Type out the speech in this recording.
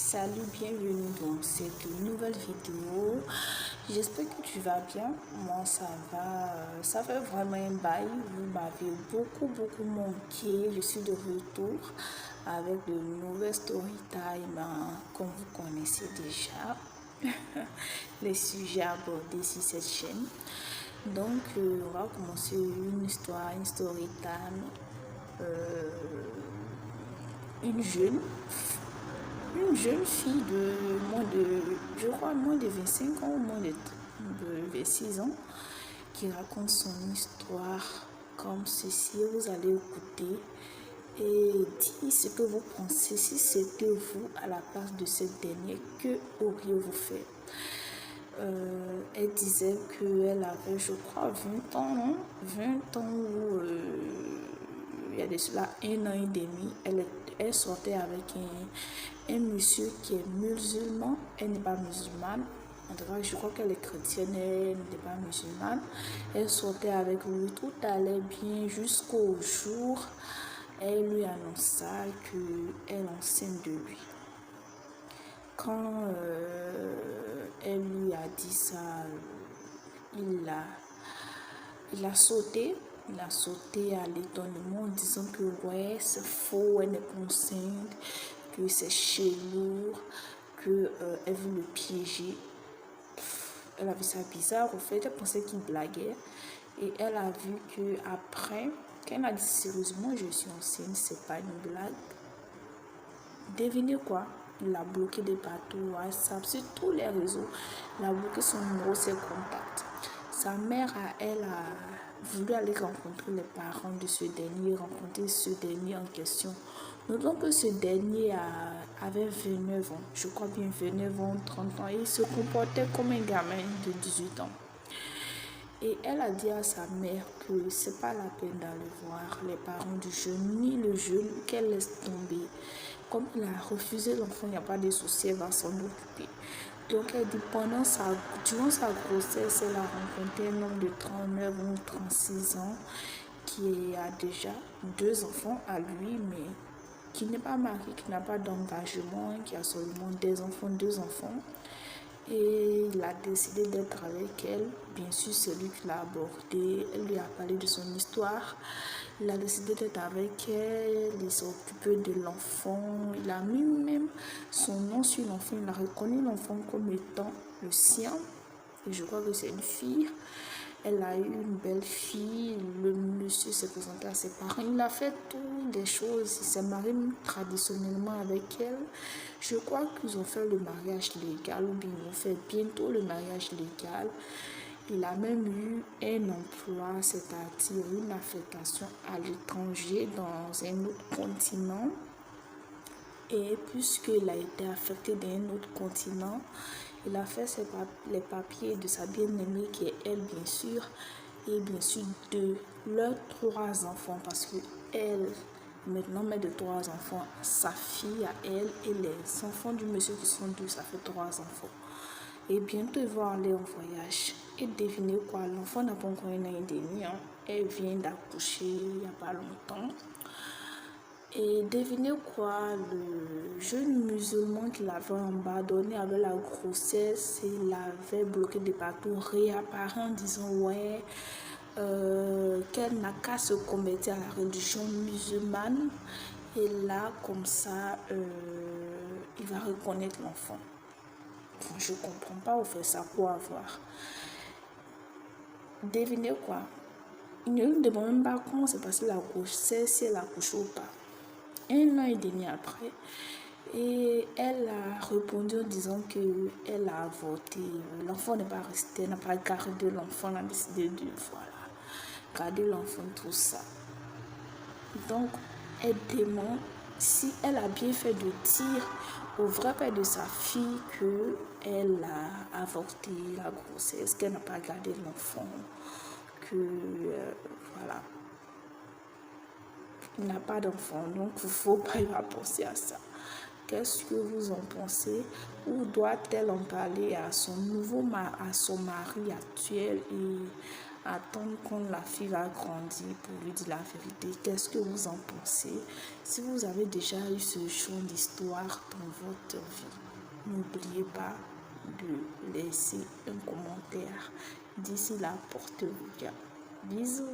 Salut, bienvenue dans cette nouvelle vidéo. J'espère que tu vas bien. Moi, ça va. Ça fait vraiment un bail. Vous m'avez beaucoup manqué. Je suis de retour avec de nouvelles story time, comme vous connaissez déjà les sujets abordés sur cette chaîne. Donc, on va commencer une histoire, une story time. Une jeune fille de je crois, moins de 25 ans, moins de 26 ans, qui raconte son histoire comme ceci. Vous allez écouter et dire ce que vous pensez. Si c'était vous à la place de cette dernière, que auriez-vous fait? Elle disait qu'elle avait, je crois, 20 ans, non? 20 ans où il y a de cela un an et demi, elle sortait avec un monsieur qui est musulman. Elle n'est pas musulmane. En tout cas, je crois qu'elle est chrétienne, elle n'est pas musulmane. Elle sortait avec lui, tout allait bien jusqu'au jour elle lui annonça qu'elle est enceinte de lui. Quand elle lui a dit ça, il a sauté à l'étonnement en disant que ouais, c'est faux, elle n'est pas enceinte, que c'est chelou, que elle veut le piéger. Elle a vu ça bizarre, au fait, elle pensait qu'il blaguait. Et elle a vu que après, quand elle a dit sérieusement, je suis enceinte, c'est pas une blague. Devinez quoi? Il a bloqué des partout, WhatsApp, sur tous les réseaux. Il a bloqué son numéro, ses contacts. Sa mère, elle a voulu aller rencontrer les parents de ce dernier, rencontrer ce dernier en question. Notons que ce dernier avait 29 ans, je crois bien 29 ans, 30 ans, et il se comportait comme un gamin de 18 ans. Et elle a dit à sa mère que c'est pas la peine d'aller voir les parents du jeune, ni le jeune, qu'elle laisse tomber. Comme il a refusé l'enfant, il n'y a pas de souci, elle va s'en occuper. Donc elle dit durant sa grossesse, elle a rencontré un homme de 39 ou 36 ans qui a déjà 2 enfants à lui, mais qui n'est pas marié, qui n'a pas d'engagement, qui a seulement 2 enfants. Et il a décidé d'être avec elle. Bien sûr, c'est lui qui l'a abordé. Elle lui a parlé de son histoire. Il a décidé d'être avec elle. Il s'est occupé de l'enfant. Il a mis même son nom sur l'enfant. Il a reconnu l'enfant comme étant le sien. Et je crois que c'est une fille. Elle a eu une belle fille. Le monsieur s'est présenté à ses parents. Il a fait toutes des choses. Il s'est marié traditionnellement avec elle. Je crois qu'ils ont fait le mariage légal, ou bien ils vont faire bientôt le mariage légal. Il a même eu un emploi, c'est-à-dire une affectation à l'étranger dans un autre continent. Et puisqu'il a été affecté dans un autre continent, il a fait les papiers de sa bien-aimée qui est elle, bien sûr, et bien sûr de leurs 3 enfants, parce que elle, maintenant, mère de 3 enfants, sa fille à elle et les enfants du monsieur qui sont 2, ça fait 3 enfants. Et bientôt, ils vont aller en voyage. Et devinez quoi, l'enfant n'a pas encore un an et demi, hein. Elle vient d'accoucher il n'y a pas longtemps. Et devinez quoi, le jeune musulman qui l'avait abandonné avec la grossesse, il l'avait bloqué de partout, réapparaît en disant ouais, qu'elle n'a qu'à se convertir à la religion musulmane. Et là, comme ça, il va reconnaître l'enfant. Enfin, je ne comprends pas, on fait ça pour avoir. Devinez quoi, il ne lui demande même pas comment s'est passée la grossesse, si elle a accouché ou pas. Un an et demi après, et elle a répondu en disant qu'elle a avorté. L'enfant n'est pas resté, elle n'a pas gardé l'enfant, elle a décidé de garder l'enfant, tout ça. Donc, elle demande si elle a bien fait de dire au vrai père de sa fille qu'elle a avorté la grossesse, qu'elle n'a pas gardé l'enfant, que voilà. Il n'a pas d'enfant, donc il ne faut pas y penser à ça. Qu'est-ce que vous en pensez? Ou doit-elle en parler à son mari actuel et attendre quand la fille va grandir pour lui dire la vérité. Qu'est-ce que vous en pensez? Si vous avez déjà eu ce genre d'histoire dans votre vie, n'oubliez pas de laisser un commentaire. D'ici là, portez-vous bien. Bisous.